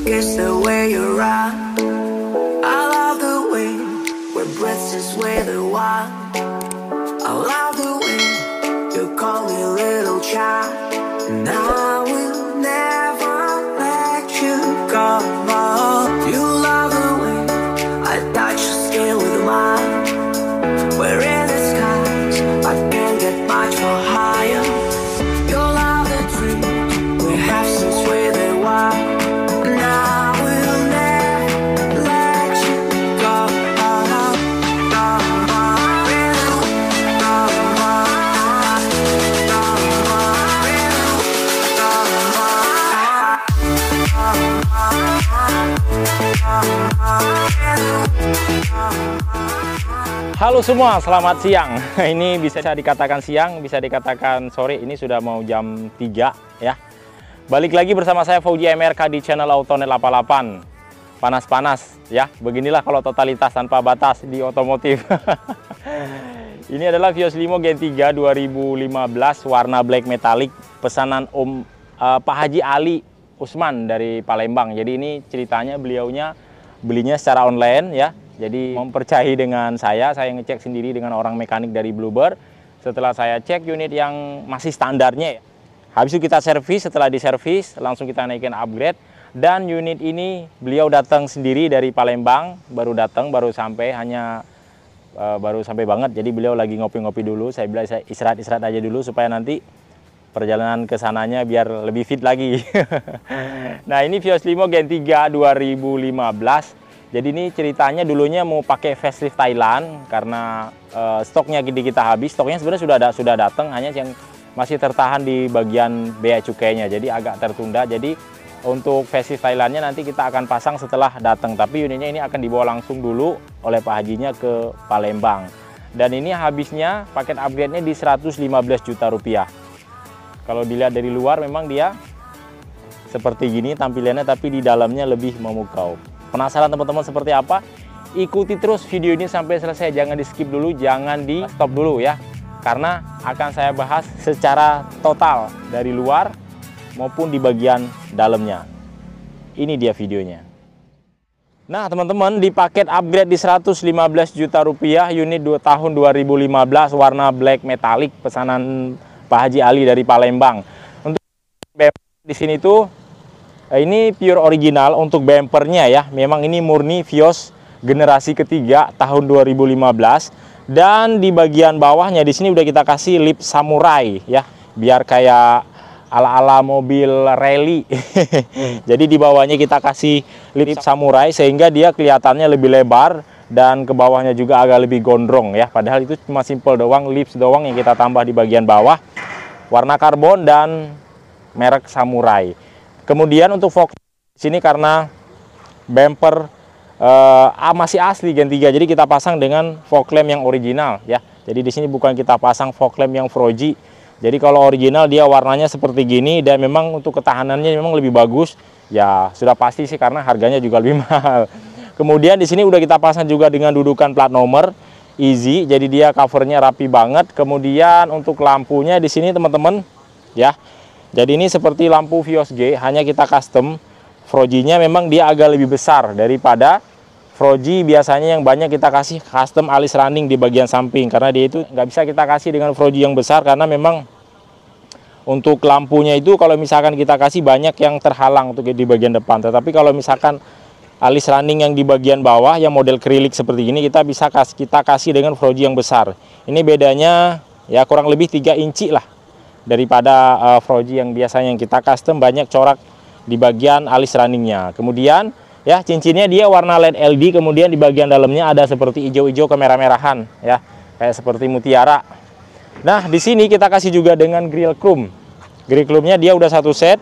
It's the way you rock. I love the way we're breathless with the wild. I love the way you call me little child. And I will never let you go. You love the way I touch your skin with mine. We're in the skies, I can't get much more higher. You love the dreams we have since we were wild. Halo semua, selamat siang. Ini bisa dikatakan siang, bisa dikatakan sore. Ini sudah mau jam 3 ya. Balik lagi bersama saya Fauji MRK di channel Autonet 88. Panas-panas ya. Beginilah kalau totalitas tanpa batas di otomotif. Ini adalah Vios Limo Gen 3 2015 warna black metallic pesanan Pak Haji Ali Usman dari Palembang. Jadi ini ceritanya beliaunya belinya secara online ya. Jadi mempercayai dengan saya ngecek sendiri dengan orang mekanik dari Bluebird. Setelah saya cek unit yang masih standarnya ya. Habis itu kita servis, setelah diservis langsung kita naikin upgrade. Dan unit ini beliau datang sendiri dari Palembang, baru datang, baru sampai baru sampai banget. Jadi beliau lagi ngopi-ngopi dulu. Saya bilang saya istirahat aja dulu supaya nanti perjalanan ke sananya biar lebih fit lagi. Nah, ini Vios Limo Gen 3 2015. Jadi ini ceritanya dulunya mau pakai facelift Thailand karena stoknya kita habis. Stoknya sebenarnya sudah datang, hanya yang masih tertahan di bagian bea cukainya. Jadi agak tertunda. Jadi untuk facelift Thailandnya nanti kita akan pasang setelah datang. Tapi unitnya ini akan dibawa langsung dulu oleh Pak Hajinya ke Palembang. Dan ini habisnya paket upgrade-nya di 115 juta rupiah. Kalau dilihat dari luar memang dia seperti gini tampilannya, tapi di dalamnya lebih memukau. Penasaran teman-teman seperti apa? Ikuti terus video ini sampai selesai, jangan di skip dulu, jangan di stop dulu ya. Karena akan saya bahas secara total dari luar maupun di bagian dalamnya. Ini dia videonya. Nah teman-teman, di paket upgrade di 115 juta rupiah unit 2 tahun 2015 warna black metallic pesanan Pak Haji Ali dari Palembang. Untuk di sini tuh ini pure original untuk bumpernya ya. Memang ini murni Vios generasi ketiga tahun 2015. Dan di bagian bawahnya di sini udah kita kasih lip samurai ya, biar kayak ala-ala mobil rally. Jadi di bawahnya kita kasih lip samurai sehingga dia kelihatannya lebih lebar dan ke bawahnya juga agak lebih gondrong ya. Padahal itu cuma simple doang, lips doang yang kita tambah di bagian bawah. Warna karbon dan merek samurai. Kemudian untuk fog sini karena bumper masih asli Gen 3, jadi kita pasang dengan fog lamp yang original ya. Jadi di sini bukan kita pasang fog lamp yang Fuji. Jadi kalau original dia warnanya seperti gini dan memang untuk ketahanannya memang lebih bagus. Ya sudah pasti sih karena harganya juga lebih mahal. Kemudian di sini udah kita pasang juga dengan dudukan plat nomor easy, jadi dia covernya rapi banget. Kemudian untuk lampunya di sini teman-teman ya. Jadi ini seperti lampu Vios G, hanya kita custom. Fuji-nya memang dia agak lebih besar daripada Fuji biasanya yang banyak kita kasih custom alis running di bagian samping. Karena dia itu nggak bisa kita kasih dengan Fuji yang besar karena memang untuk lampunya itu kalau misalkan kita kasih banyak yang terhalang untuk di bagian depan. Tetapi kalau misalkan alis running yang di bagian bawah yang model krilik seperti ini kita bisa kasih dengan Fuji yang besar. Ini bedanya ya kurang lebih 3 inci lah daripada Fuji yang biasanya yang kita custom banyak corak di bagian alis runningnya. Kemudian ya cincinnya dia warna LED LED, kemudian di bagian dalamnya ada seperti hijau-hijau kemerah-merahan ya, kayak seperti mutiara. Nah di sini kita kasih juga dengan grill chrome. Grill chrome-nya dia udah satu set,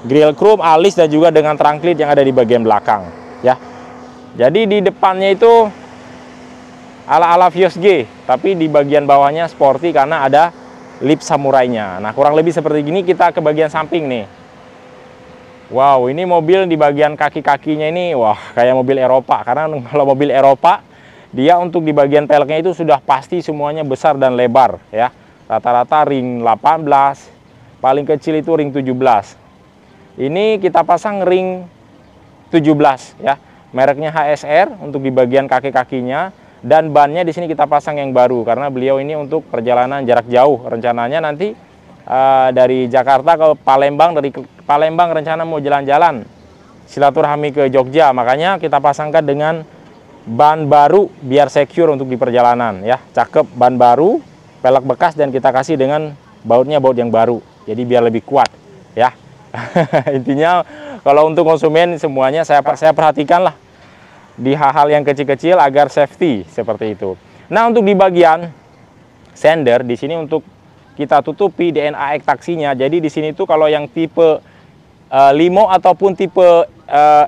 grill chrome, alis dan juga dengan trunk lid yang ada di bagian belakang ya. Jadi di depannya itu ala-ala Vios G, tapi di bagian bawahnya sporty karena ada lip samurainya. Nah kurang lebih seperti gini. Kita ke bagian samping nih. Wow, ini mobil di bagian kaki-kakinya ini wah kayak mobil Eropa. Karena kalau mobil Eropa dia untuk di bagian peleknya itu sudah pasti semuanya besar dan lebar ya. Rata-rata ring 18, paling kecil itu ring 17. Ini kita pasang ring 17 ya. Mereknya HSR untuk di bagian kaki-kakinya, dan bannya di sini kita pasang yang baru karena beliau ini untuk perjalanan jarak jauh. Rencananya nanti dari Jakarta ke Palembang, dari Palembang rencana mau jalan-jalan silaturahmi ke Jogja, makanya kita pasangkan dengan ban baru biar secure untuk di perjalanan ya. Cakep, ban baru, pelek bekas, dan kita kasih dengan bautnya baut yang baru, jadi biar lebih kuat ya. Intinya kalau untuk konsumen semuanya saya perhatikan lah di hal-hal yang kecil-kecil agar safety seperti itu. Nah, untuk di bagian sender di sini untuk kita tutupi DNA ektaksinya. Jadi di sini tuh kalau yang tipe limo ataupun tipe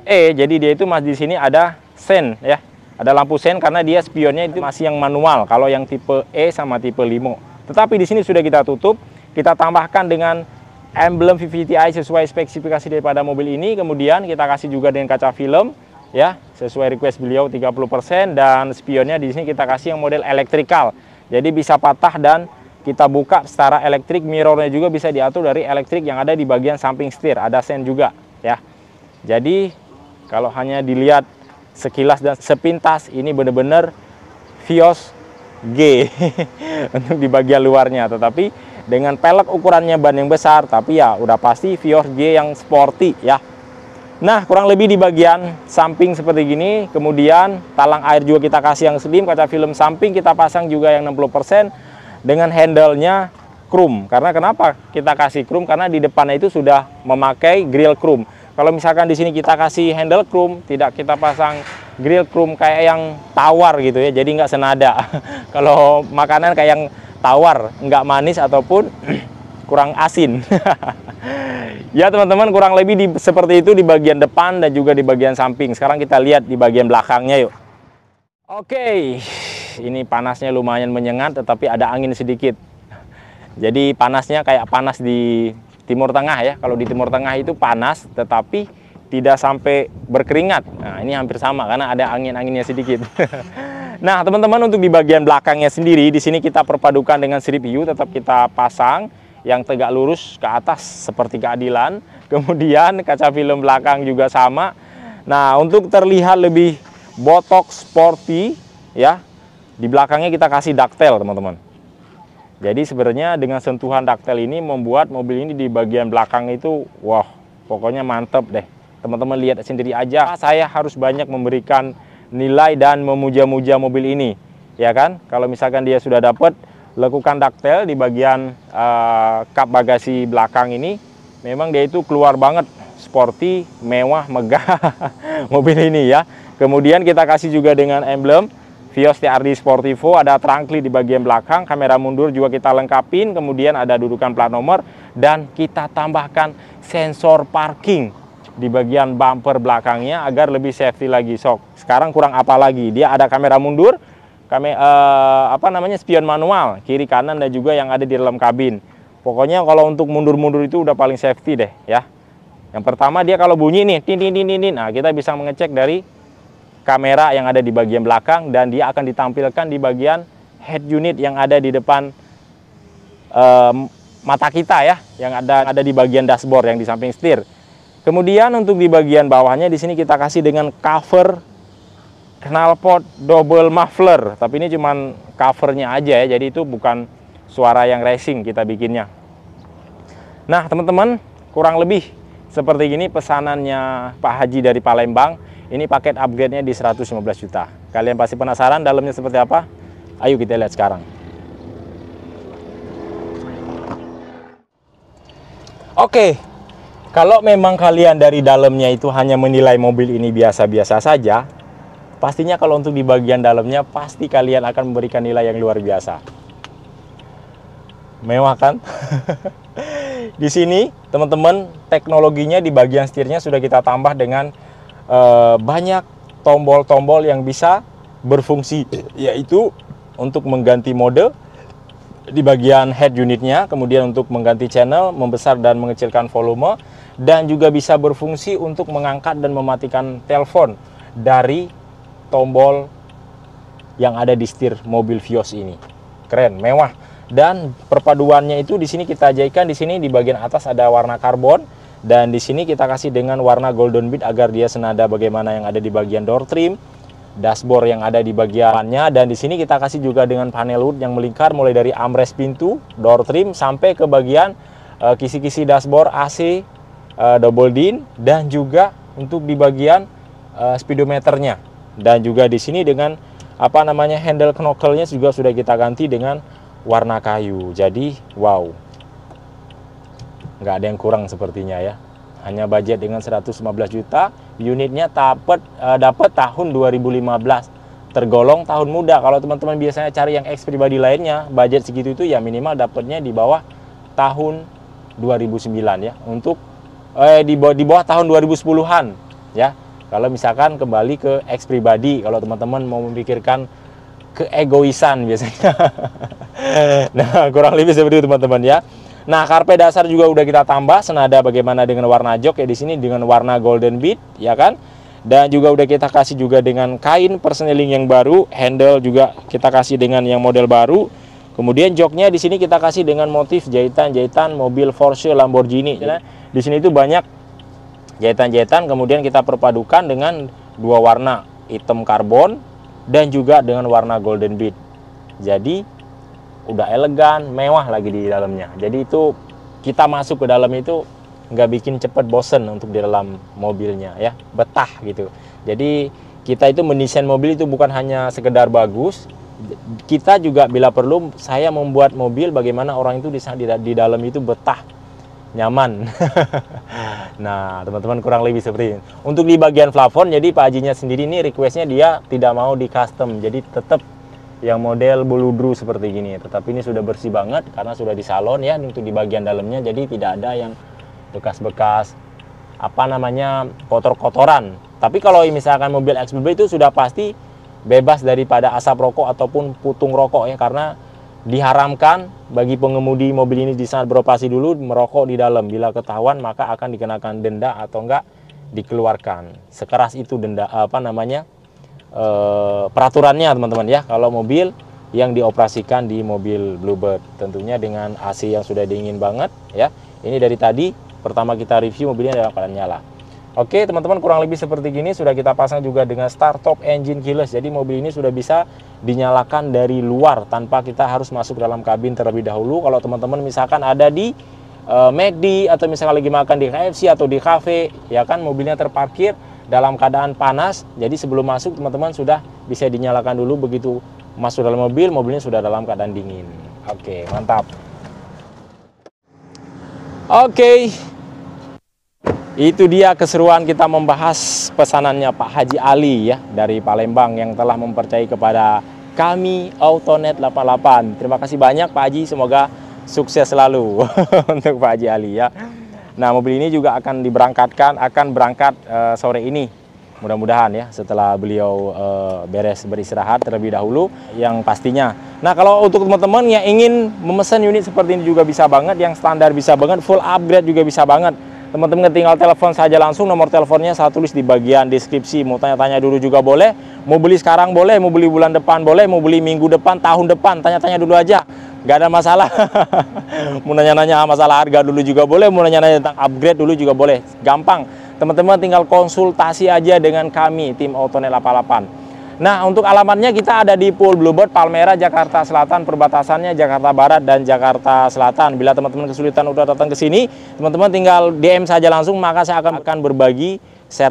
E, jadi dia itu masih di sini ada sen ya. Ada lampu sen karena dia spionnya itu masih yang manual kalau yang tipe E sama tipe limo. Tetapi di sini sudah kita tutup, kita tambahkan dengan emblem VVTi sesuai spesifikasi daripada mobil ini. Kemudian kita kasih juga dengan kaca film ya, sesuai request beliau 30%, dan spionnya di sini kita kasih yang model elektrikal. Jadi bisa patah dan kita buka secara elektrik, mirrornya juga bisa diatur dari elektrik yang ada di bagian samping setir, ada sen juga ya. Jadi kalau hanya dilihat sekilas dan sepintas ini benar-benar Vios G untuk di bagian luarnya, tetapi dengan pelek ukurannya ban yang besar, tapi ya udah pasti Vios G yang sporty ya. Nah, kurang lebih di bagian samping seperti gini. Kemudian talang air juga kita kasih yang slim, kaca film samping kita pasang juga yang 60%, dengan handle-nya chrome. Karena kenapa kita kasih chrome? Karena di depannya itu sudah memakai grill chrome. Kalau misalkan di sini kita kasih handle chrome, tidak kita pasang grill chrome kayak yang tawar gitu ya, jadi nggak senada. Kalau makanan kayak yang tawar, nggak manis ataupun kurang asin. Ya teman-teman, kurang lebih seperti itu di bagian depan dan juga di bagian samping. Sekarang kita lihat di bagian belakangnya yuk. Oke, ini panasnya lumayan menyengat tetapi ada angin sedikit. Jadi panasnya kayak panas di Timur Tengah ya. Kalau di Timur Tengah itu panas tetapi tidak sampai berkeringat. Nah, ini hampir sama karena ada angin-anginnya sedikit. Nah, teman-teman, untuk di bagian belakangnya sendiri, di sini kita perpadukan dengan strip hiu, tetap kita pasang yang tegak lurus ke atas seperti keadilan. Kemudian kaca film belakang juga sama. Nah, untuk terlihat lebih botox sporty ya, di belakangnya kita kasih ducktail, teman-teman. Jadi sebenarnya dengan sentuhan ducktail ini membuat mobil ini di bagian belakang itu wah, pokoknya mantep deh. Teman-teman lihat sendiri aja, saya harus banyak memberikan nilai dan memuja-muja mobil ini, ya kan? Kalau misalkan dia sudah dapat lekukan ducktail di bagian kap bagasi belakang ini, memang dia itu keluar banget, sporty, mewah, megah mobil ini ya. Kemudian kita kasih juga dengan emblem Vios TRD Sportivo, ada trunk di bagian belakang, kamera mundur juga kita lengkapin, kemudian ada dudukan plat nomor, dan kita tambahkan sensor parking di bagian bumper belakangnya agar lebih safety lagi. Sekarang kurang apa lagi? Dia ada kamera mundur, spion manual kiri kanan, dan juga yang ada di dalam kabin. Pokoknya kalau untuk mundur-mundur itu udah paling safety deh ya. Yang pertama, dia kalau bunyi nih tin tin tin tin, nah kita bisa mengecek dari kamera yang ada di bagian belakang, dan dia akan ditampilkan di bagian head unit yang ada di depan mata kita ya, yang ada di bagian dashboard yang di samping setir. Kemudian untuk di bagian bawahnya di sini kita kasih dengan cover knalpot double muffler, tapi ini cuman covernya aja ya, jadi itu bukan suara yang racing kita bikinnya. Nah teman-teman, kurang lebih seperti ini pesanannya Pak Haji dari Palembang. Ini paket upgrade-nya di 115 juta. Kalian pasti penasaran dalamnya seperti apa? Ayo kita lihat sekarang. Oke, kalau memang kalian dari dalamnya itu hanya menilai mobil ini biasa-biasa saja, pastinya kalau untuk di bagian dalamnya pasti kalian akan memberikan nilai yang luar biasa. Mewah kan? Di sini teman-teman, teknologinya di bagian setirnya sudah kita tambah dengan banyak tombol-tombol yang bisa berfungsi, yaitu untuk mengganti mode di bagian head unitnya, kemudian untuk mengganti channel, membesar dan mengecilkan volume, dan juga bisa berfungsi untuk mengangkat dan mematikan telepon dari tombol yang ada di setir mobil Vios ini. Keren, mewah. Dan perpaduannya itu di sini kita jadikan, di sini di bagian atas ada warna karbon, Dan di sini kita kasih dengan warna golden bead agar dia senada bagaimana yang ada di bagian door trim, dashboard yang ada di bagiannya. Dan di sini kita kasih juga dengan panel wood yang melingkar mulai dari armrest pintu, door trim sampai ke bagian kisi-kisi dashboard, AC, double din, dan juga untuk di bagian speedometernya. Dan juga di sini dengan handle knockle-nya juga sudah kita ganti dengan warna kayu. Jadi wow, nggak ada yang kurang sepertinya ya. Hanya budget dengan 115 juta, unitnya dapat tahun 2015, tergolong tahun muda. Kalau teman-teman biasanya cari yang X pribadi lainnya, budget segitu itu ya minimal dapatnya di bawah tahun 2009 ya. Untuk di bawah tahun 2010-an ya. Kalau misalkan kembali ke X pribadi, kalau teman-teman mau memikirkan keegoisan biasanya. Nah, kurang lebih seperti itu teman-teman ya. Nah, karpet dasar juga udah kita tambah senada bagaimana dengan warna jok ya, di sini dengan warna golden bead ya kan. Dan juga udah kita kasih juga dengan kain persneling yang baru, handle juga kita kasih dengan yang model baru. Kemudian joknya di sini kita kasih dengan motif jahitan-jahitan mobil Porsche, Lamborghini. Di sini itu banyak jahitan-jahitan, kemudian kita perpadukan dengan dua warna, hitam karbon dan juga dengan warna golden bead. Jadi udah elegan, mewah lagi di dalamnya. Jadi itu kita masuk ke dalam itu nggak bikin cepet bosen untuk di dalam mobilnya ya, betah gitu. Jadi kita itu mendesain mobil itu bukan hanya sekedar bagus, kita juga bila perlu saya membuat mobil bagaimana orang itu di dalam itu betah, nyaman. Nah teman-teman kurang lebih seperti ini. Untuk di bagian plafon, jadi Pak Hajinya sendiri ini requestnya dia tidak mau di custom, jadi tetap yang model buludru seperti gini. Tetapi ini sudah bersih banget karena sudah di salon ya. Untuk di bagian dalamnya jadi tidak ada yang bekas-bekas kotor-kotoran. Tapi kalau misalkan mobil XBB itu sudah pasti bebas daripada asap rokok ataupun putung rokok ya, karena diharamkan bagi pengemudi mobil ini di saat beroperasi dulu merokok di dalam. Bila ketahuan maka akan dikenakan denda atau enggak dikeluarkan. Sekeras itu denda peraturannya teman-teman ya, kalau mobil yang dioperasikan di mobil Bluebird, tentunya dengan AC yang sudah dingin banget ya. Ini dari tadi pertama kita review mobilnya dalam keadaan nyala. Oke teman-teman, kurang lebih seperti gini. Sudah kita pasang juga dengan start top engine keyless, jadi mobil ini sudah bisa dinyalakan dari luar tanpa kita harus masuk dalam kabin terlebih dahulu. Kalau teman-teman misalkan ada di McD atau misalkan lagi makan di KFC atau di cafe ya kan, mobilnya terparkir dalam keadaan panas, jadi sebelum masuk teman-teman sudah bisa dinyalakan dulu. Begitu masuk dalam mobil, mobilnya sudah dalam keadaan dingin. Oke, mantap. Oke, itu dia keseruan kita membahas pesanannya Pak Haji Ali ya dari Palembang yang telah mempercayai kepada kami Autonet 88. Terima kasih banyak Pak Haji, semoga sukses selalu untuk Pak Haji Ali ya. Nah, mobil ini juga akan berangkat sore ini, mudah-mudahan ya, setelah beliau beres beristirahat terlebih dahulu yang pastinya. Nah, kalau untuk teman-teman yang ingin memesan unit seperti ini juga bisa banget, yang standar bisa banget, full upgrade juga bisa banget. Teman-teman tinggal telepon saja langsung, nomor teleponnya saya tulis di bagian deskripsi. Mau tanya-tanya dulu juga boleh, mau beli sekarang boleh, mau beli bulan depan boleh, mau beli minggu depan, tahun depan, tanya-tanya dulu aja. Gak ada masalah. Mau nanya-nanya masalah harga dulu juga boleh, mau nanya-nanya tentang upgrade dulu juga boleh. Gampang, teman-teman tinggal konsultasi aja dengan kami, tim Autonet 88. Nah, untuk alamatnya kita ada di Pool Bluebird, Palmera, Jakarta Selatan, perbatasannya Jakarta Barat dan Jakarta Selatan. Bila teman-teman kesulitan udah datang ke sini, teman-teman tinggal DM saja langsung, maka saya akan berbagi share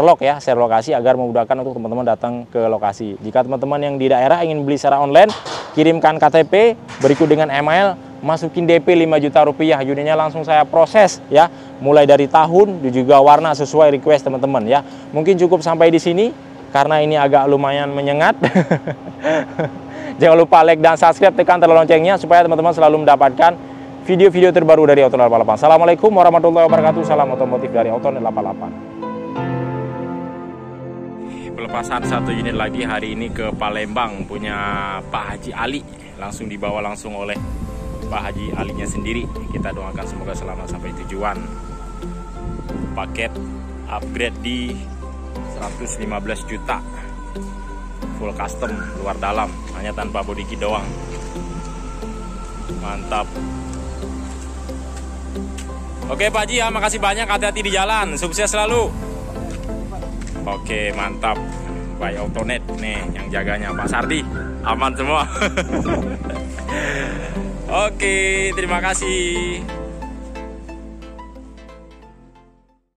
lokasi agar memudahkan untuk teman-teman datang ke lokasi. Jika teman-teman yang di daerah ingin beli secara online, kirimkan KTP berikut dengan email, masukin DP 5 juta rupiah, unitnya langsung saya proses ya, mulai dari tahun juga warna sesuai request teman-teman ya. Mungkin cukup sampai di sini karena ini agak lumayan menyengat. Jangan lupa like dan subscribe, tekan tanda loncengnya supaya teman-teman selalu mendapatkan video-video terbaru dari Autonet 88. Assalamualaikum warahmatullahi wabarakatuh. Salam otomotif dari Autonet 88. Pelepasan satu unit lagi hari ini ke Palembang punya Pak Haji Ali, langsung dibawa langsung oleh Pak Haji Alinya sendiri. Kita doakan semoga selamat sampai tujuan. Paket upgrade di 115 juta, full custom luar dalam, hanya tanpa body kit doang. Mantap. Oke Pak Haji ya, makasih banyak, hati-hati di jalan, sukses selalu. Oke, mantap. Baik Autonet nih yang jaganya Pak Sardi, aman semua. Oke, terima kasih.